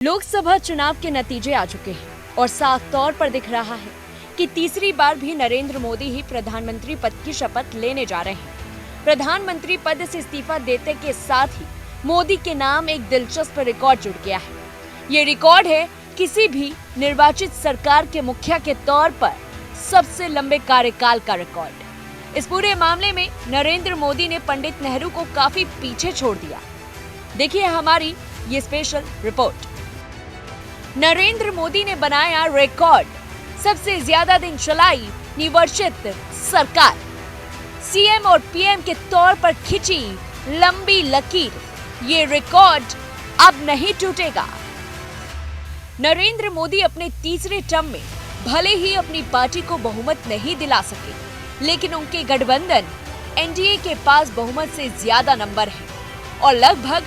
लोकसभा चुनाव के नतीजे आ चुके हैं और साफ तौर पर दिख रहा है कि तीसरी बार भी नरेंद्र मोदी ही प्रधानमंत्री पद की शपथ लेने जा रहे हैं। प्रधानमंत्री पद से इस्तीफा देने के साथ ही मोदी के नाम एक दिलचस्प रिकॉर्ड जुड़ गया है। ये रिकॉर्ड है किसी भी निर्वाचित सरकार के मुखिया के तौर पर सबसे लंबे कार्यकाल का रिकॉर्ड। इस पूरे मामले में नरेंद्र मोदी ने पंडित नेहरू को काफी पीछे छोड़ दिया। देखिए हमारी ये स्पेशल रिपोर्ट। नरेंद्र मोदी ने बनाया रिकॉर्ड, सबसे ज्यादा दिन चलाई निर्वाचित सरकार। सीएम और पीएम के तौर पर खिंची लंबी लकीर, ये रिकॉर्ड अब नहीं टूटेगा। नरेंद्र मोदी अपने तीसरे टर्म में भले ही अपनी पार्टी को बहुमत नहीं दिला सके, लेकिन उनके गठबंधन एनडीए के पास बहुमत से ज्यादा नंबर है और लगभग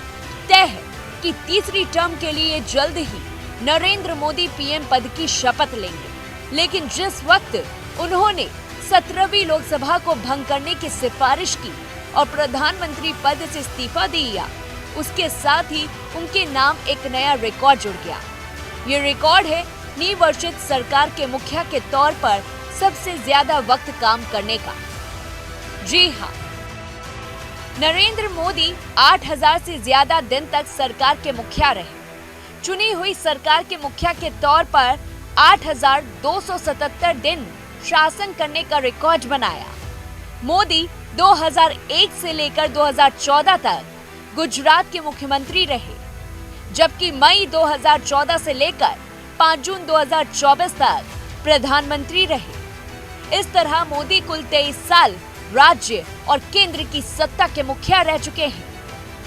तय है कि तीसरी टर्म के लिए जल्द ही नरेंद्र मोदी पीएम पद की शपथ लेंगे। लेकिन जिस वक्त उन्होंने 17वीं लोकसभा को भंग करने की सिफारिश की और प्रधानमंत्री पद से इस्तीफा दिया, उसके साथ ही उनके नाम एक नया रिकॉर्ड जुड़ गया। ये रिकॉर्ड है निर्वाचित सरकार के मुखिया के तौर पर सबसे ज्यादा वक्त काम करने का। जी हाँ, नरेंद्र मोदी 8000 से ज्यादा दिन तक सरकार के मुखिया रहे। चुनी हुई सरकार के मुखिया के तौर पर 8277 दिन शासन करने का रिकॉर्ड बनाया। मोदी 2001 से लेकर 2014 तक गुजरात के मुख्यमंत्री रहे, जबकि मई 2014 से लेकर 5 जून 2024 तक प्रधानमंत्री रहे। इस तरह मोदी कुल 23 साल राज्य और केंद्र की सत्ता के मुखिया रह चुके हैं।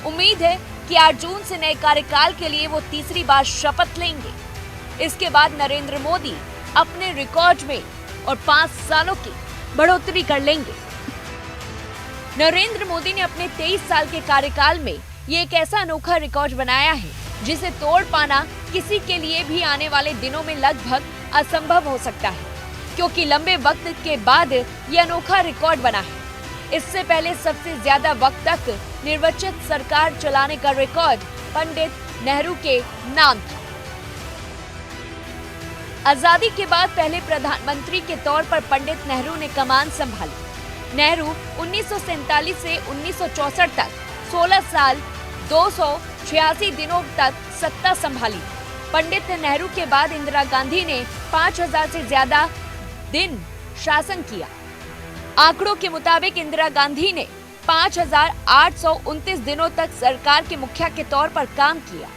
उम्मीद है कि 8 जून से नए कार्यकाल के लिए वो तीसरी बार शपथ लेंगे। इसके बाद नरेंद्र मोदी अपने रिकॉर्ड में और 5 सालों की बढ़ोतरी कर लेंगे। नरेंद्र मोदी ने अपने 23 साल के कार्यकाल में ये एक ऐसा अनोखा रिकॉर्ड बनाया है जिसे तोड़ पाना किसी के लिए भी आने वाले दिनों में लगभग असंभव हो सकता है, क्योंकि लंबे वक्त के बाद ये अनोखा रिकॉर्ड बना है। इससे पहले सबसे ज्यादा वक्त तक निर्वाचित सरकार चलाने का रिकॉर्ड पंडित नेहरू के नाम था। आजादी के बाद पहले प्रधानमंत्री के तौर पर पंडित नेहरू ने कमान संभाली। नेहरू 1947 से 1964 तक 16 साल 286 दिनों तक सत्ता संभाली। पंडित नेहरू के बाद इंदिरा गांधी ने 5000 से ज्यादा दिन शासन किया। आंकड़ों के मुताबिक इंदिरा गांधी ने 5829 दिनों तक सरकार के मुखिया के तौर पर काम किया।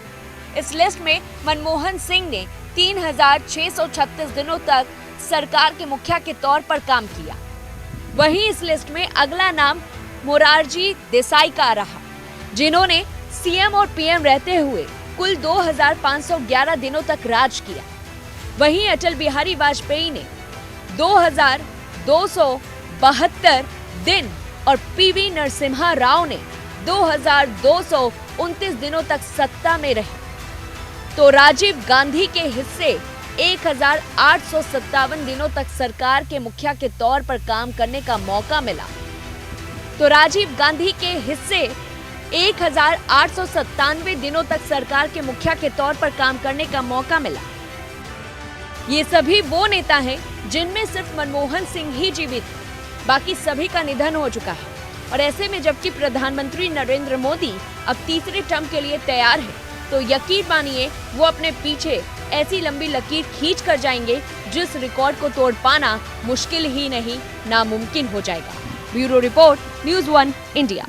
इस लिस्ट में मनमोहन सिंह ने 3636 दिनों तक सरकार के मुखिया के तौर पर काम किया। वहीं इस लिस्ट में अगला नाम मोरारजी देसाई का रहा, जिन्होंने सीएम और पीएम रहते हुए कुल 2511 दिनों तक राज किया। वहीं अटल बिहारी वाजपेयी ने 2272 दिन और पीवी नरसिम्हा राव ने 2229 दिनों तक सत्ता में रहे। तो राजीव गांधी के हिस्से 1857 दिनों तक सरकार के मुखिया के तौर पर काम करने का मौका मिला। तो राजीव गांधी के हिस्से 1897 दिनों तक सरकार के मुखिया के तौर पर काम करने का मौका मिला। ये सभी वो नेता हैं जिनमें सिर्फ मनमोहन सिंह ही जीवित है, बाकी सभी का निधन हो चुका है। और ऐसे में जबकि प्रधानमंत्री नरेंद्र मोदी अब तीसरे टर्म के लिए तैयार है, तो यकीन मानिए वो अपने पीछे ऐसी लंबी लकीर खींच कर जाएंगे जिस रिकॉर्ड को तोड़ पाना मुश्किल ही नहीं नामुमकिन हो जाएगा। Bureau report, news 1 India.